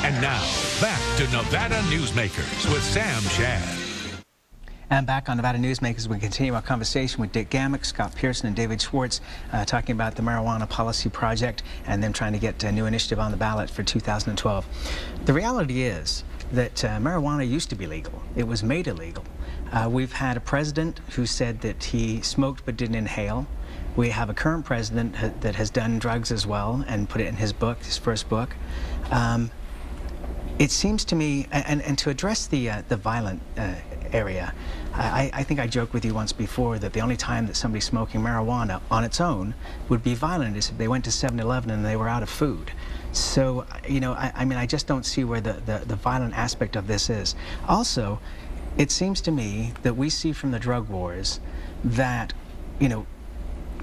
And now, back to Nevada Newsmakers with Sam Shad. And back on Nevada Newsmakers, we continue our conversation with Dick Gammick, Scott Pearson, and David Schwartz, talking about the Marijuana Policy Project and them trying to get a new initiative on the ballot for 2012. The reality is that marijuana used to be legal. It was made illegal. We've had a president who said that he smoked but didn't inhale. We have a current president that has done drugs as well and put it in his book, his first book. It seems to me, and to address the violent area, I think I joked with you once before that the only time that somebody smoking marijuana on its own would be violent is if they went to 7-Eleven and they were out of food. So, you know, I mean, I just don't see where the violent aspect of this is. Also, it seems to me that we see from the drug wars that, you know,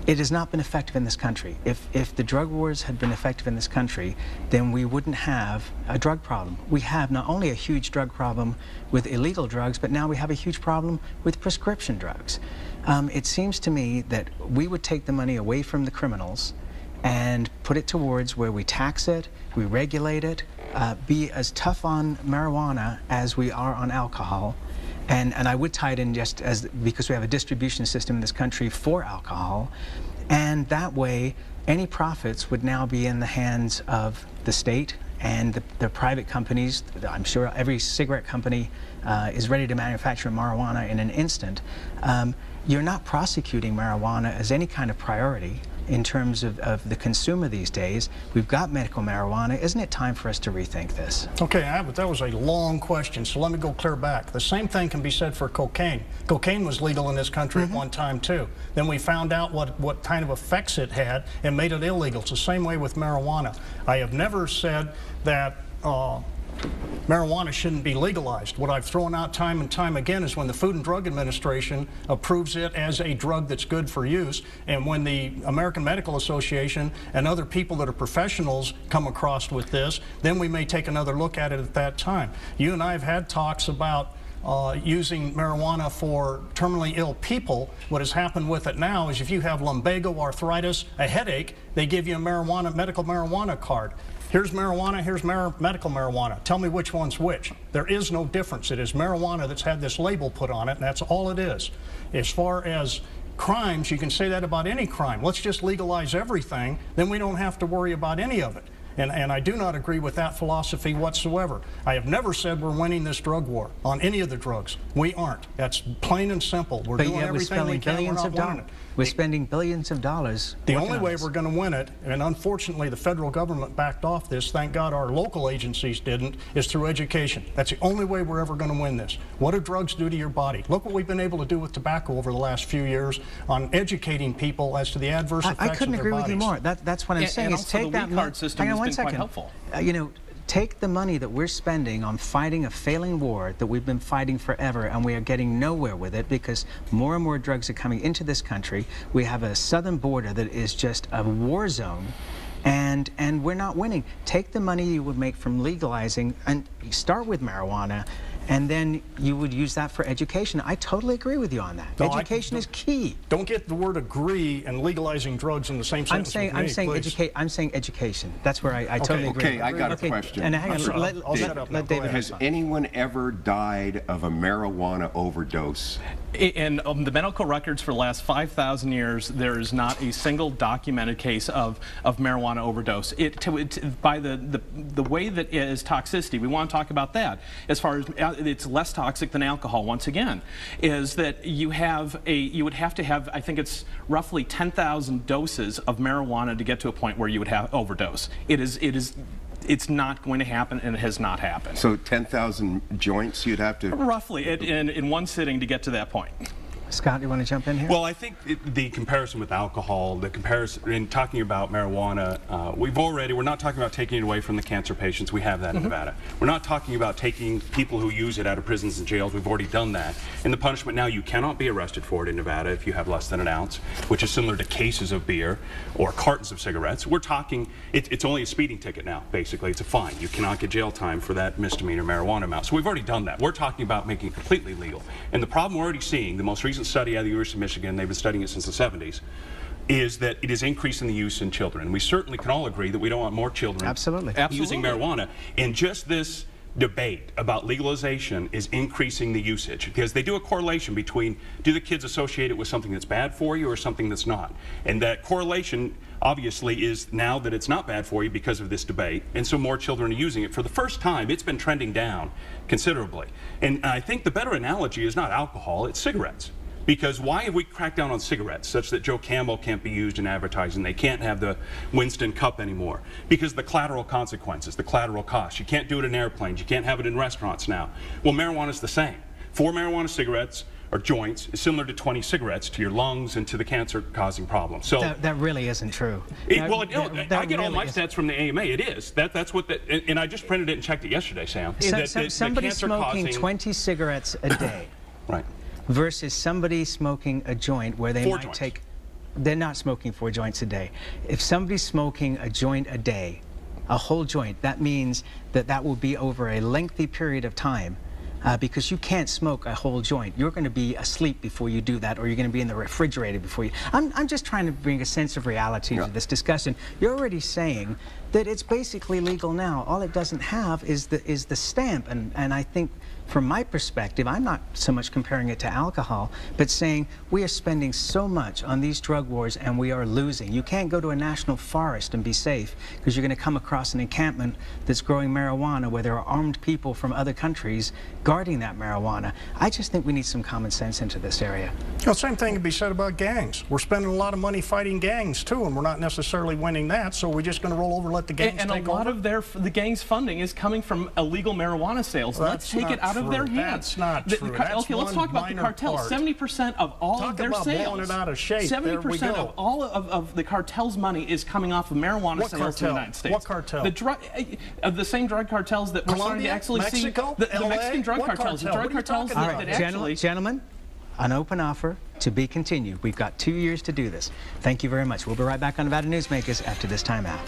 it has not been effective in this country. If the drug wars had been effective in this country, then we wouldn't have a drug problem. We have not only a huge drug problem with illegal drugs, but now we have a huge problem with prescription drugs. It seems to me that we would take the money away from the criminals and put it towards where we tax it, we regulate it, be as tough on marijuana as we are on alcohol. And I would tie it in just as because we have a distribution system in this country for alcohol, and that way any profits would now be in the hands of the state and the private companies. I'm sure every cigarette company is ready to manufacture marijuana in an instant. You're not prosecuting marijuana as any kind of priority in terms of the consumer these days. We've got medical marijuana. Isn't it time for us to rethink this? Okay, Abbott, that was a long question, so let me go clear back. The same thing can be said for cocaine. Cocaine was legal in this country at one time, too. Then we found out what kind of effects it had and made it illegal. It's the same way with marijuana. I have never said that marijuana shouldn't be legalized. What I've thrown out time and time again is when the Food and Drug Administration approves it as a drug that's good for use, and when the American Medical Association and other people that are professionals come across with this, then we may take another look at it at that time. You and I have had talks about using marijuana for terminally ill people. What has happened with it now is if you have lumbago, arthritis, a headache, they give you a medical marijuana card. Here's marijuana, here's medical marijuana. Tell me which one's which. There is no difference. It is marijuana that's had this label put on it, and that's all it is. As far as crimes, you can say that about any crime. Let's just legalize everything, then we don't have to worry about any of it. And I do not agree with that philosophy whatsoever. I have never said we're winning this drug war on any of the drugs. We aren't. That's plain and simple. We're doing everything we can. We're not winning it. We're spending billions of dollars. The only way we're going to win it, and unfortunately the federal government backed off this, thank God our local agencies didn't, is through education. That's the only way we're ever going to win this. What do drugs do to your body? Look what we've been able to do with tobacco over the last few years on educating people as to the adverse effects of their bodies. I couldn't agree with you more. That's what I'm saying. Is take that card system has been quite helpful. You know, take the money that we're spending on fighting a failing war that we've been fighting forever, and we are getting nowhere with it because more and more drugs are coming into this country. We have a southern border that is just a war zone, and we're not winning. Take the money you would make from legalizing and start with marijuana, and then you would use that for education. I totally agree with you on that. No, education is key. Don't get the word agree and legalizing drugs in the same sentence with me, I'm saying education. That's where I totally agree. Okay, I got a question. And hang on, let David Has anyone ever died of a marijuana overdose? In the medical records for the last 5,000 years, there is not a single documented case of marijuana overdose. By the way that it is toxicity, we want to talk about that. As far as it's less toxic than alcohol, once again, is that you would have to have, I think it's roughly 10,000 doses of marijuana to get to a point where you would have overdose. It's not going to happen, and it has not happened. So 10,000 joints you'd have to... Roughly, in one sitting to get to that point. Scott, you want to jump in here? Well, I think the comparison with alcohol, the comparison in talking about marijuana, we're not talking about taking it away from the cancer patients. We have that in Nevada. We're not talking about taking people who use it out of prisons and jails. We've already done that. And the punishment now, you cannot be arrested for it in Nevada if you have less than an ounce, which is similar to cases of beer or cartons of cigarettes. We're talking, it's only a speeding ticket now, basically. It's a fine. You cannot get jail time for that misdemeanor marijuana amount. So we've already done that. We're talking about making it completely legal. And the problem we're already seeing, the most recent study out of the University of Michigan, they've been studying it since the 70s, is that it is increasing the use in children. We certainly can all agree that we don't want more children using marijuana. And just this debate about legalization is increasing the usage, because they do a correlation between, do the kids associate it with something that's bad for you or something that's not? And that correlation obviously is now that it's not bad for you because of this debate, and so more children are using it. For the first time, it's been trending down considerably. And I think the better analogy is not alcohol, it's cigarettes. Because why have we cracked down on cigarettes such that Joe Camel can't be used in advertising? They can't have the Winston cup anymore. Because the collateral consequences, the collateral costs. You can't do it in airplanes. You can't have it in restaurants now. Well, marijuana is the same. 4 marijuana cigarettes or joints is similar to 20 cigarettes to your lungs and to the cancer-causing problem. So that really isn't true. I get all my stats from the AMA. It is. That's what and I just printed it and checked it yesterday, Sam. Somebody smoking 20 cigarettes a day. Right. Versus somebody smoking a joint where they might take, they're not smoking 4 joints a day. If somebody's smoking a joint a day, a whole joint, that means that that will be over a lengthy period of time, because you can't smoke a whole joint. You're going to be asleep before you do that, or you're going to be in the refrigerator before you. I'm just trying to bring a sense of reality to this discussion. You're already saying that it's basically legal now. All it doesn't have is the stamp, and I think, from my perspective, I'm not so much comparing it to alcohol, but saying we are spending so much on these drug wars and we are losing. You can't go to a national forest and be safe because you're going to come across an encampment that's growing marijuana where there are armed people from other countries guarding that marijuana. I just think we need some common sense into this area. Well, same thing can be said about gangs. We're spending a lot of money fighting gangs too, and we're not necessarily winning that, so we're just going to roll over and let the gangs take over. And a lot of the gangs' funding is coming from illegal marijuana sales. Let's take it out of their hands. That's not true. Okay, let's talk about the cartels. 70% of all of their sales. Blowing it out of shape. 70% of all of the cartel's money is coming off of marijuana sales in the United States. What cartel? The same drug cartels that we're starting to actually Mexico, see. The Mexican drug cartels. The drug cartels that actually. Gentlemen, an open offer to be continued. We've got 2 years to do this. Thank you very much. We'll be right back on Nevada Newsmakers after this timeout.